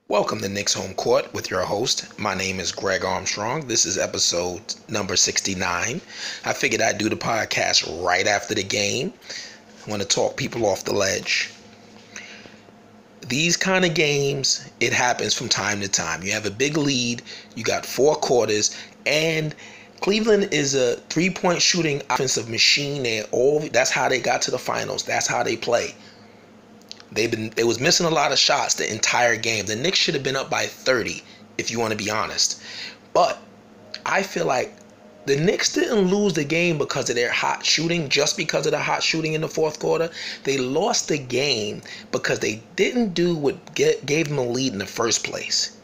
Welcome to Knicks Home Court with your host. My name is Greg Armstrong. This is episode number 69. I figured I'd do the podcast right after the game. I want to talk people off the ledge. These kind of games, it happens from time to time. You have a big lead, you got four quarters, and Cleveland is a three-point shooting offensive machine. That's how they got to the finals. That's how they play. They was missing a lot of shots the entire game. The Knicks should have been up by 30, if you want to be honest. But I feel like the Knicks didn't lose the game because of their hot shooting, just because of the hot shooting in the fourth quarter. They lost the game because they didn't do what gave them a lead in the first place.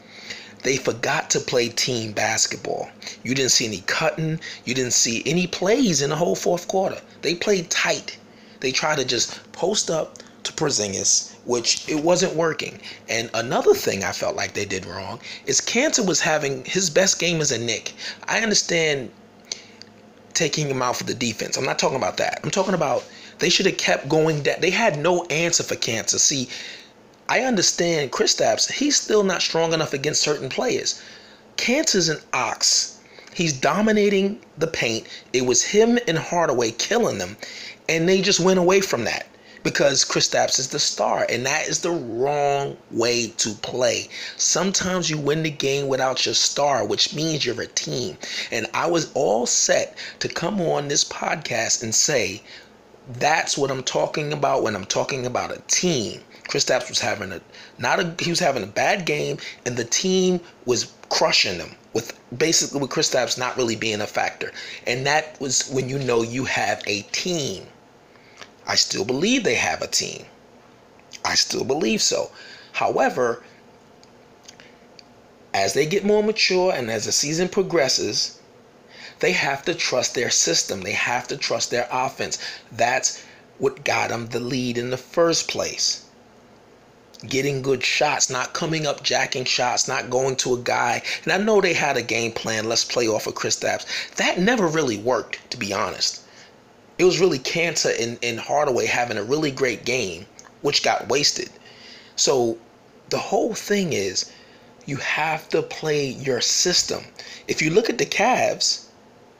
They forgot to play team basketball. You didn't see any cutting. You didn't see any plays in the whole fourth quarter. They played tight. They tried to just post up to Porzingis, which it wasn't working. And another thing I felt like they did wrong is Cantor was having his best game as a Knick. I understand taking him out for the defense. I'm not talking about that. I'm talking about they should have kept going down. They had no answer for Cantor. See, I understand Kristaps, he's still not strong enough against certain players. Cantor's an ox. He's dominating the paint. It was him and Hardaway killing them, and they just went away from that because Kristaps is the star, and that is the wrong way to play. Sometimes you win the game without your star, which means you're a team. And I was all set to come on this podcast and say that's what I'm talking about when I'm talking about a team. Kristaps was having a bad game, and the team was crushing them with Kristaps not really being a factor. And that was when you know you have a team. I still believe they have a team. I still believe so. However, as they get more mature and as the season progresses, they have to trust their system. They have to trust their offense. That's what got them the lead in the first place. Getting good shots, not coming up jacking shots, not going to a guy. And I know they had a game plan, let's play off of Kristaps. That never really worked, to be honest. It was really Cantor and Hardaway having a really great game, which got wasted. So the whole thing is you have to play your system. If you look at the Cavs,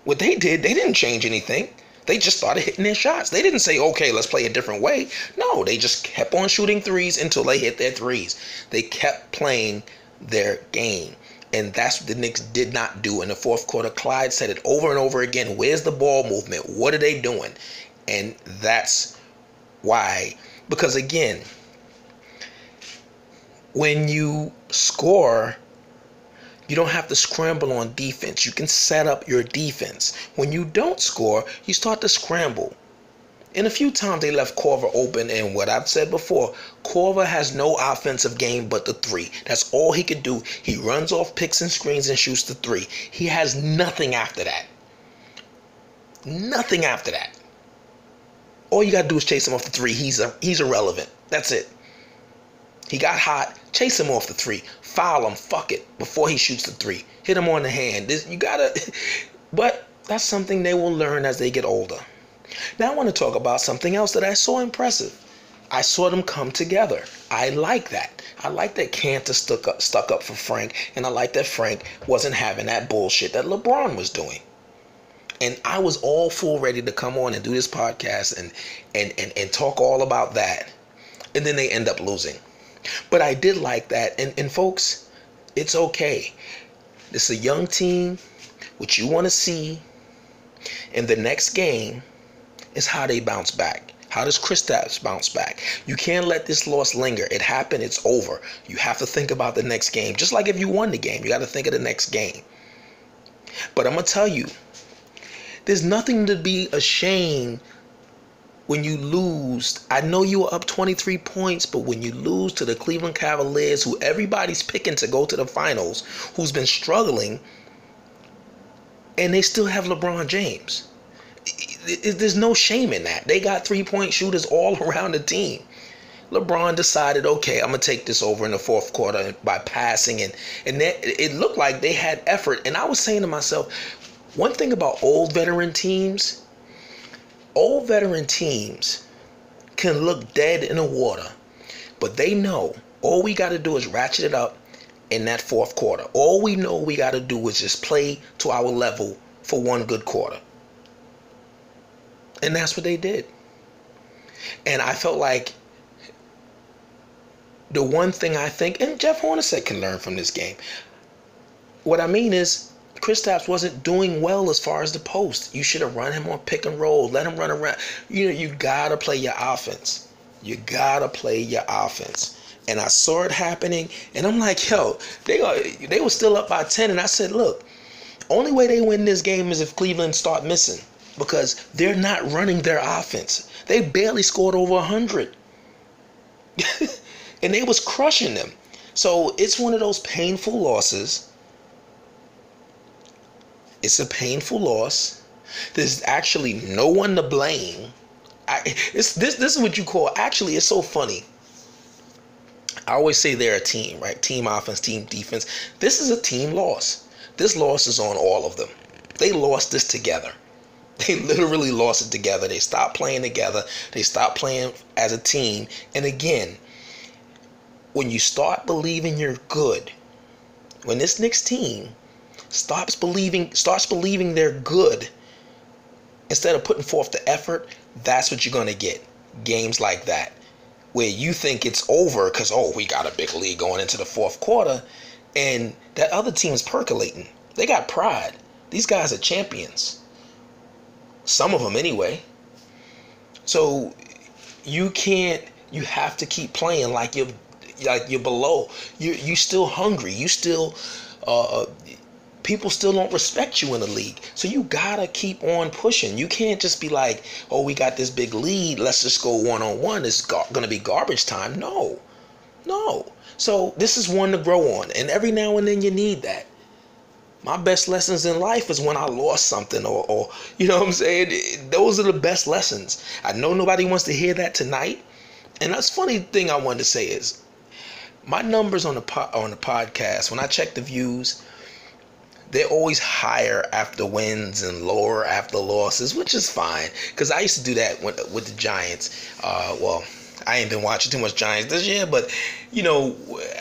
what they did, they didn't change anything. They just started hitting their shots. They didn't say, okay, let's play a different way. No, they just kept on shooting threes until they hit their threes. They kept playing their game. And that's what the Knicks did not do in the fourth quarter. Clyde said it over and over again. Where's the ball movement? What are they doing? And that's why. Because again, when you score, you don't have to scramble on defense. You can set up your defense. When you don't score, you start to scramble. And a few times they left Korver open, and what I've said before, Korver has no offensive game but the three. That's all he could do. He runs off picks and screens and shoots the three. He has nothing after that. Nothing after that. All you got to do is chase him off the three. He's irrelevant. That's it. He got hot. Chase him off the three. Foul him. Fuck it. Before he shoots the three. Hit him on the hand. But that's something they will learn as they get older. Now I want to talk about something else that I saw impressive. I saw them come together. I like that. I like that Cantor stuck up for Frank, and I like that Frank wasn't having that bullshit that LeBron was doing. And I was all full ready to come on and do this podcast and talk all about that. And then they end up losing. But I did like that. And folks, it's okay. It's a young team. What you want to see in the next game is how they bounce back. How does Kristaps bounce back? You can't let this loss linger. It happened. It's over. You have to think about the next game. Just like if you won the game, you got to think of the next game. But I'm going to tell you, there's nothing to be ashamed when you lose. I know you were up 23 points, but when you lose to the Cleveland Cavaliers, who everybody's picking to go to the finals, who's been struggling, and they still have LeBron James. There's no shame in that. They got three-point shooters all around the team. LeBron decided, okay, I'm going to take this over in the fourth quarter by passing. And it looked like they had effort. And I was saying to myself, one thing about old veteran teams can look dead in the water. But they know all we got to do is ratchet it up in that fourth quarter. All we know we got to do is just play to our level for one good quarter. And that's what they did. And I felt like the one thing I think, and Jeff Hornacek can learn from this game. What I mean is, Kristaps wasn't doing well as far as the post. You should have run him on pick and roll. Let him run around. You got to play your offense. You got to play your offense. And I saw it happening, and I'm like, yo, they were still up by 10, and I said, look, only way they win this game is if Cleveland start missing, because they're not running their offense. They barely scored over 100. And they was crushing them. So it's one of those painful losses. It's a painful loss. There's actually no one to blame. This is what you call, actually, it's so funny. I always say they're a team, right? Team offense, team defense. This is a team loss. This loss is on all of them. They lost this together. They literally lost it together. They stopped playing together. They stopped playing as a team. And again, when you start believing you're good, when this Knicks team starts believing they're good, instead of putting forth the effort, that's what you're going to get. Games like that, where you think it's over because, we got a big lead going into the fourth quarter, and that other team is percolating. They got pride. These guys are champions. Some of them anyway. So you have to keep playing like you're below. You still hungry. You still people still don't respect you in the league. So you gotta keep on pushing. You can't just be like, we got this big lead, let's just go one-on-one. It's gonna be garbage time. No. So this is one to grow on, and every now and then you need that. My best lessons in life is when I lost something, or you know what I'm saying? Those are the best lessons. I know nobody wants to hear that tonight. And that's funny thing I wanted to say is, my numbers on the podcast, when I check the views, they're always higher after wins and lower after losses, which is fine. Because I used to do that with the Giants. I ain't been watching too much Giants this year, but,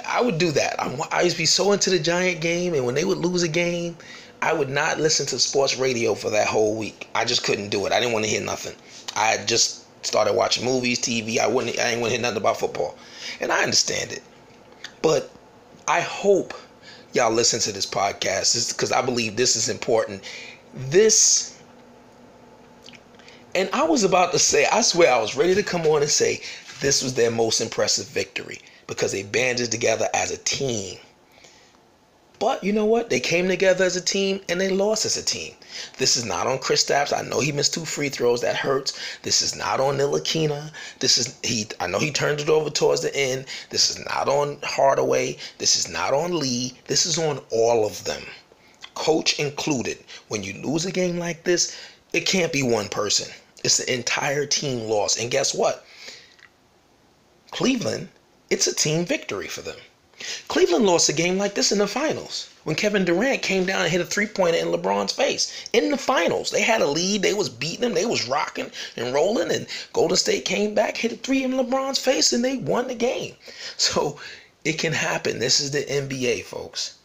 I would do that. I used to be so into the Giant game, and when they would lose a game, I would not listen to sports radio for that whole week. I just couldn't do it. I didn't want to hear nothing. I just started watching movies, TV. I didn't want to hear nothing about football. And I understand it. But I hope y'all listen to this podcast, because I believe this is important. And I was about to say, I swear I was ready to come on and say this was their most impressive victory, because they banded together as a team. But you know what? They came together as a team and they lost as a team. This is not on Kristaps. I know he missed 2 free throws. That hurts. This is not on Ntilikina. I know he turned it over towards the end. This is not on Hardaway. This is not on Lee. This is on all of them, coach included. When you lose a game like this, it can't be one person. It's the entire team loss. And guess what? Cleveland, it's a team victory for them. Cleveland lost a game like this in the finals when Kevin Durant came down and hit a 3-pointer in LeBron's face. In the finals, they had a lead. They was beating them. They was rocking and rolling, and Golden State came back, hit a 3 in LeBron's face, and they won the game. So it can happen. This is the NBA, folks.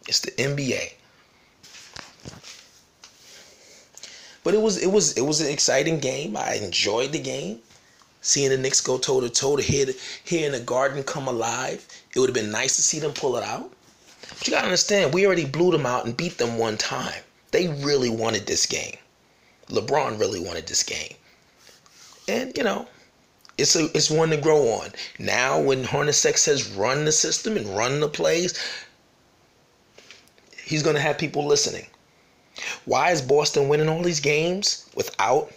It's the NBA. But it was an exciting game. I enjoyed the game. Seeing the Knicks go toe-to-toe, to hear the Garden come alive. It would have been nice to see them pull it out. But you got to understand, we already blew them out and beat them one time. They really wanted this game. LeBron really wanted this game. And, it's one to grow on. Now, when Hornacek says run the system and run the plays, he's going to have people listening. Why is Boston winning all these games without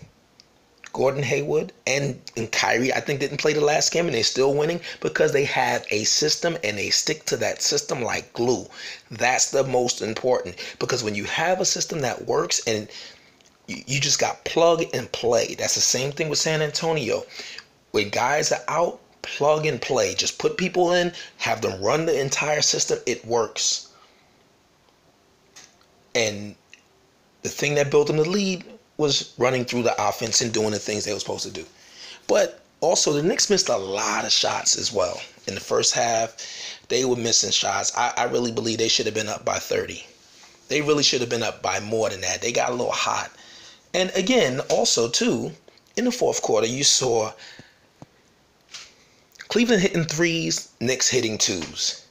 Gordon Hayward and Kyrie? I think didn't play the last game and they're still winning because they have a system and they stick to that system like glue. That's the most important, because when you have a system that works and you just got plug and play. That's the same thing with San Antonio. When guys are out, plug and play. Just put people in, have them run the entire system. It works. And the thing that built them the lead was running through the offense and doing the things they were supposed to do. But Also, the Knicks missed a lot of shots as well. In the first half, they were missing shots. I really believe they should have been up by 30. They really should have been up by more than that. They got a little hot. And again, also, too, in the fourth quarter, you saw Cleveland hitting threes, Knicks hitting twos.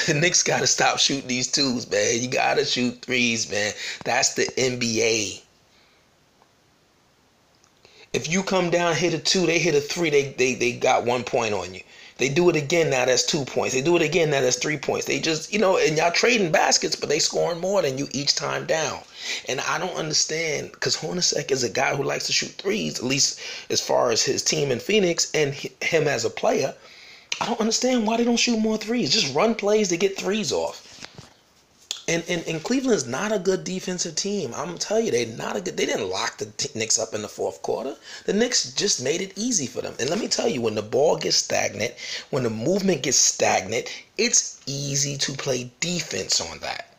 The Knicks got to stop shooting these twos, man. You got to shoot threes, man. That's the NBA. If you come down, hit a two, they hit a three, they got 1 point on you. They do it again, now that's 2 points. They do it again, now that's 3 points. They just, and y'all trading baskets, but they scoring more than you each time down. And I don't understand, because Hornacek is a guy who likes to shoot threes, at least as far as his team in Phoenix and him as a player. I don't understand why they don't shoot more threes. Just run plays to get threes off. And Cleveland's not a good defensive team. I'm gonna tell you, they didn't lock the Knicks up in the fourth quarter. The Knicks just made it easy for them. And let me tell you, when the ball gets stagnant, when the movement gets stagnant, it's easy to play defense on that.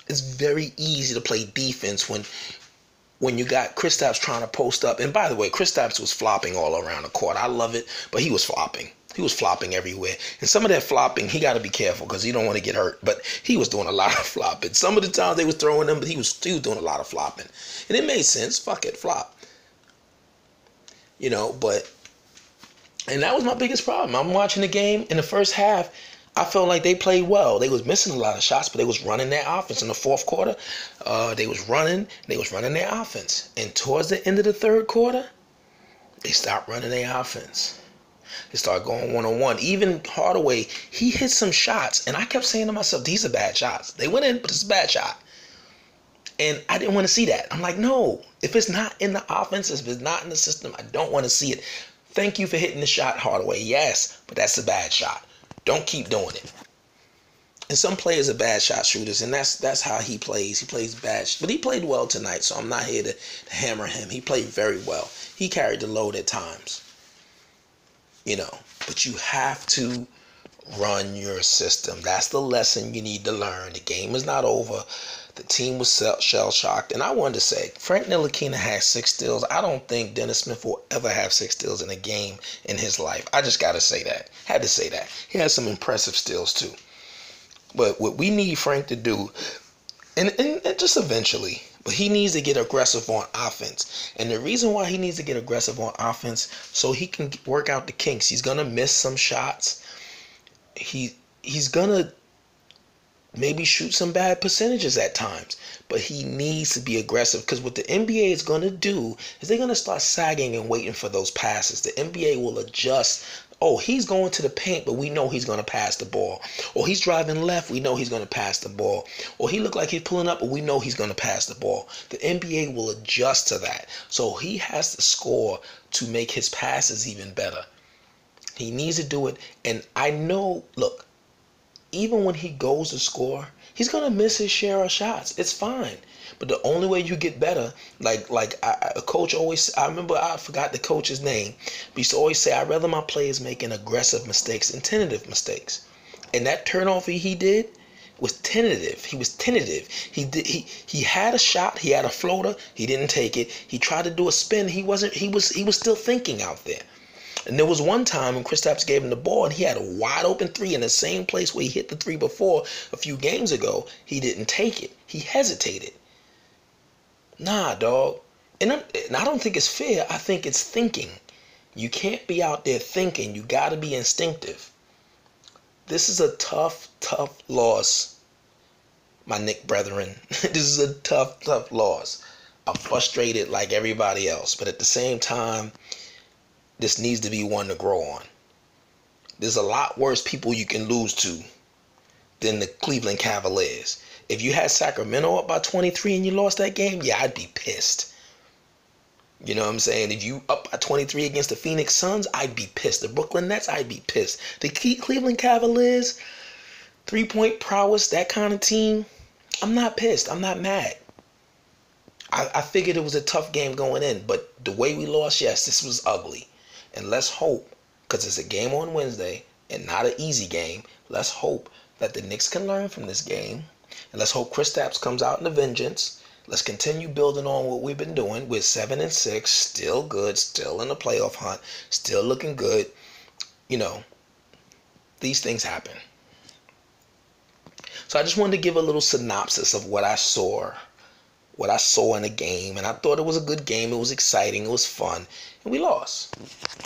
It's very easy to play defense when you got Kristaps trying to post up. And by the way, Kristaps was flopping all around the court. I love it, but he was flopping. He was flopping everywhere. And some of that flopping, he got to be careful because he don't want to get hurt. But he was doing a lot of flopping. Some of the times they was throwing him, but he was doing a lot of flopping. And it made sense. Fuck it, flop. But... And that was my biggest problem. I'm watching the game. In the first half, I felt like they played well. They was missing a lot of shots, but they was running their offense. In the fourth quarter, they was running their offense. And towards the end of the third quarter, they stopped running their offense. They started going one-on-one. Even Hardaway, he hit some shots. And I kept saying to myself, these are bad shots. They went in, but it's a bad shot. And I didn't want to see that. I'm like, no. If it's not in the offense, if it's not in the system, I don't want to see it. Thank you for hitting the shot, Hardaway. Yes, but that's a bad shot. Don't keep doing it. And some players are bad shot shooters, and that's how he plays. He plays bad. But he played well tonight, so I'm not here to hammer him. He played very well. He carried the load at times. But you have to run your system. That's the lesson you need to learn. The game is not over. The team was shell-shocked. And I wanted to say, Frank Ntilikina has 6 steals. I don't think Dennis Smith will ever have 6 steals in a game in his life. I just got to say that. Had to say that. He has some impressive steals, too. But what we need Frank to do, and just eventually, but he needs to get aggressive on offense. And the reason why he needs to get aggressive on offense, so he can work out the kinks. He's going to miss some shots. He's going to maybe shoot some bad percentages at times. But he needs to be aggressive, because what the NBA is going to do is they're going to start sagging and waiting for those passes. The NBA will adjust. Oh, he's going to the paint, but we know he's going to pass the ball. Or he's driving left, we know he's going to pass the ball. Or he looked like he's pulling up, but we know he's going to pass the ball. The NBA will adjust to that. So he has to score to make his passes even better. He needs to do it. And I know, look, even when he goes to score, he's going to miss his share of shots. It's fine. But the only way you get better, a coach always, I remember, I forgot the coach's name, but he used to always say, I'd rather my players making aggressive mistakes than tentative mistakes. And that turnover he did was tentative. He was tentative. He had a shot, he had a floater, he didn't take it. He tried to do a spin, he was still thinking out there. And there was one time when Kristaps gave him the ball and he had a wide open 3 in the same place where he hit the 3 before a few games ago. He didn't take it. He hesitated. Nah, dog. And I don't think it's fair. I think it's thinking. You can't be out there thinking. You got to be instinctive. This is a tough, tough loss, my Knick brethren. This is a tough, tough loss. I'm frustrated like everybody else. But at the same time, this needs to be one to grow on. There's a lot worse people you can lose to than the Cleveland Cavaliers. If you had Sacramento up by 23 and you lost that game, yeah, I'd be pissed. You know what I'm saying? If you up by 23 against the Phoenix Suns, I'd be pissed. The Brooklyn Nets, I'd be pissed. The Cleveland Cavaliers, 3-point prowess, that kind of team, I'm not pissed. I'm not mad. I figured it was a tough game going in, but the way we lost, yes, this was ugly. And let's hope, because it's a game on Wednesday and not an easy game, let's hope that the Knicks can learn from this game. And let's hope Kristaps comes out in a vengeance. Let's continue building on what we've been doing. We're 7-6, still good, still in the playoff hunt, still looking good. You know, these things happen. So I just wanted to give a little synopsis of what I saw in the game, and I thought it was a good game. It was exciting, it was fun, and we lost.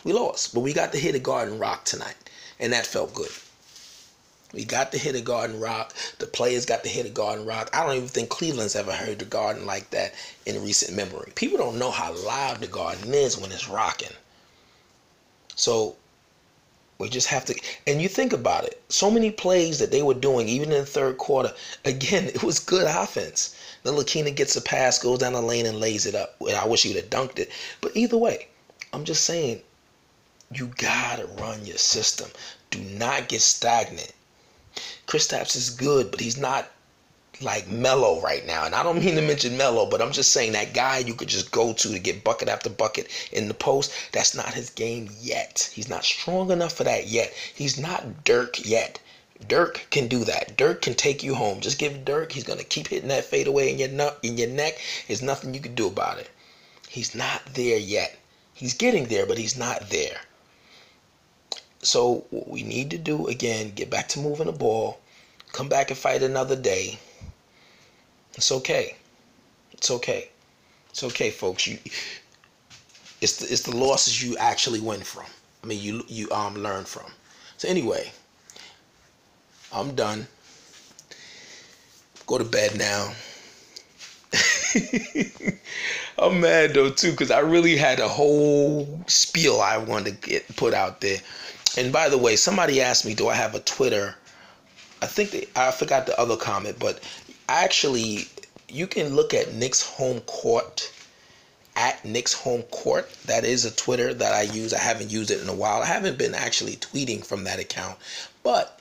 But we got to hit a Garden Rock tonight, and that felt good. We got to hit a Garden Rock. The players got to hit a Garden Rock. I don't even think Cleveland's ever heard the Garden like that in recent memory. People don't know how loud the Garden is when it's rocking. So we just have to, and you think about it, so many plays that they were doing, even in the third quarter, again, it was good offense. Then Lakina gets a pass, goes down the lane and lays it up. I wish he would have dunked it. But either way, I'm just saying, you gotta run your system. Do not get stagnant. Kristaps is good, but he's not like Melo right now. And I don't mean to mention Melo, but I'm just saying that guy you could just go to get bucket after bucket in the post. That's not his game yet. He's not strong enough for that yet. He's not Dirk yet. Dirk can do that. Dirk can take you home. Just give Dirk. He's gonna keep hitting that fadeaway in your neck. There's nothing you can do about it. He's not there yet. He's getting there, but he's not there. So what we need to do, again, get back to moving the ball. Come back and fight another day. It's okay. It's okay. It's okay, folks. It's the losses you actually win from. I mean, you learn from. So anyway, I'm done. Go to bed now. I'm mad though too, because I really had a whole spiel I wanted to put out there. And by the way, somebody asked me, do I have a Twitter? I forgot the other comment, but actually, you can look at Knicks Home Court, at Knicks Home Court. That is a Twitter that I use. I haven't used it in a while. I haven't been actually tweeting from that account. But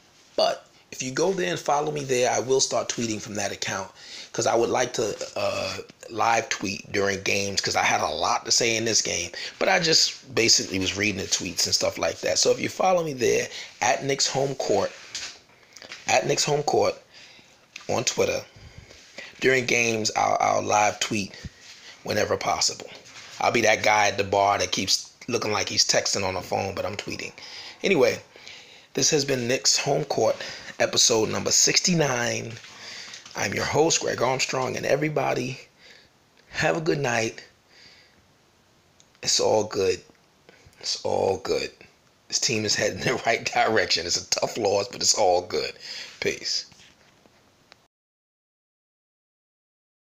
if you go there and follow me there, I will start tweeting from that account, because I would like to live tweet during games, because I had a lot to say in this game. But I just basically was reading the tweets and stuff like that. So if you follow me there, at Knicks Home Court, on Twitter, during games, I'll live tweet whenever possible. I'll be that guy at the bar that keeps looking like he's texting on the phone, but I'm tweeting. Anyway, this has been Knicks Home Court, episode number 69. I'm your host, Greg Armstrong, and everybody, have a good night. It's all good. It's all good. This team is heading in the right direction. It's a tough loss, but it's all good. Peace.